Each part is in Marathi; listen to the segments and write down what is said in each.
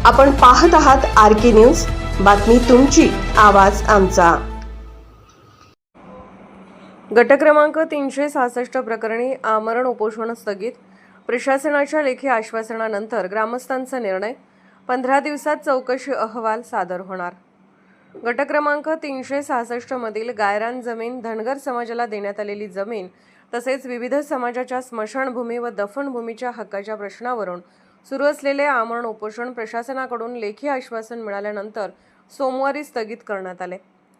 आपण पाहत आहात RK न्यूज, बातमी तुमची, आवाज आमचा। गट क्रमांक 366 प्रकरणी आमरण उपोषण स्थगित। प्रशासनाच्या लेखी आश्वासनानंतर ग्रामस्थांचा निर्णय। 15 दिवसात चौकशी अहवाल सादर होणार। गट क्रमांक 366 मधील गायरान जमीन, धनगर समाजाला देण्यात आलेली जमीन तसेच विविध समाजाच्या स्मशानभूमी व दफनभूमीच्या हक्काच्या प्रश्नावरून सुरू असलेले आमरण उपोषण प्रशासनाकडून लेखी आश्वासन मिळाल्यानंतर सोमवारी स्थगित करण्यात आले।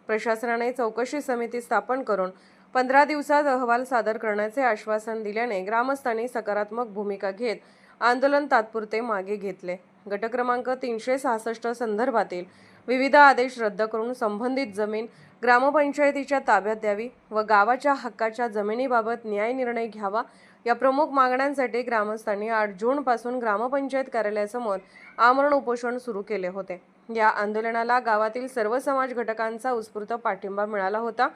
प्रशासनाने चौकशी समिती स्थापन करून 15 दिवसात अहवाल सादर करण्याचे आश्वासन दिल्याने ग्रामस्थांनी सकारात्मक भूमिका घेत आंदोलन तात्पुरते मागे घेतले। गट क्रमांक 366 संदर्भातील विविध आदेश रद्द करून संबंधित जमीन ग्रामपंचायतीच्या ताब्यात द्यावी व गावाच्या हक्काच्या जमिनीबाबत न्याय निर्णय घ्यावा या प्रमुख मागण्यांसाठी ग्रामस्थांनी 8 जून पासून ग्रामपंचायत कार्यालयासमोर आमरण उपोषण सुरू केले होते। या आंदोलनाला गावातील सर्व समाज घटकांचा उत्स्फूर्त पाठिंबा मिळाला होता।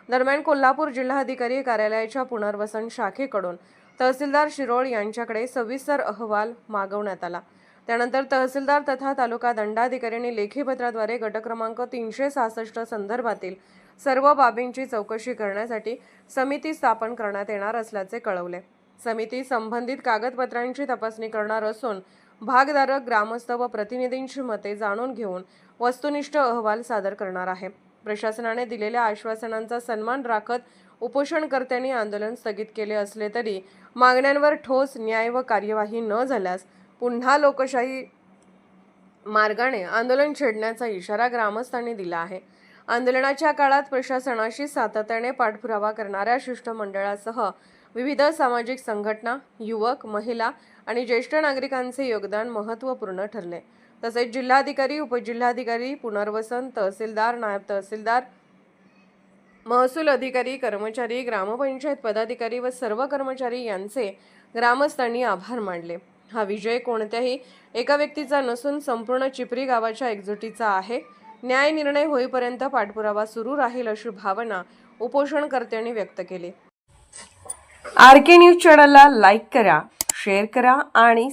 दरम्यान कोल्हापूर जिल्हाधिकारी कार्यालयाच्या पुनर्वसन शाखेकडून तहसीलदार शिरोळ यांच्याकडे सविस्तर अहवाल मागवण्यात आला। त्यानंतर तहसीलदार तथा तालुका दंडाधिकाऱ्यांनी लेखी पत्राद्वारे गट क्रमांक 366 संदर्भातील सर्व बाबींची चौकशी करण्यासाठी समिती स्थापन करण्यात येणार असल्याचे कळवले। समिती संबंधित कागदपत्रांची तपासणी करणार असून भागधारक, ग्रामस्थ व प्रतिनिधींची मते जाणून घेऊन वस्तुनिष्ठ अहवाल सादर करणार आहे। प्रशासनाने दिलेल्या आश्वासनांचा सन्मान राखत उपोषणकर्त्यांनी आंदोलन स्थगित केले असले तरी मागण्यांवर ठोस न्याय व कार्यवाही न झाल्यास पुन्हा लोकशाही मार्गाने आंदोलन छेडण्याचा इशारा ग्रामस्थांनी दिला आहे। आंदोलनाच्या काळात प्रशासनाशी सातत्याने पाठपुरावा करणाऱ्या शिष्टमंडळासह विविध सामाजिक संघटना, युवक, महिला आणि ज्येष्ठ नागरिकांचे योगदान महत्त्वपूर्ण ठरले। तसेच जिल्हाधिकारी, उपजिल्हाधिकारी, पुनर्वसन, तहसीलदार, नायब तहसीलदार, महसूल अधिकारी, कर्मचारी, ग्रामपंचायत पदाधिकारी व सर्व कर्मचारी यांचे ग्रामस्थांनी आभार मानले। हा विजय कोणत्याही एका व्यक्तीचा नसून संपूर्ण चिपरी गावाच्या एकजुटीचा आहे। न्याय निर्णय होईपर्यंत पाठपुरावा सुरू राहील अशी भावना उपोषणकर्त्यांनी व्यक्त केली। RK न्यूज चॅनलला लाईक करा, शेअर करा आणि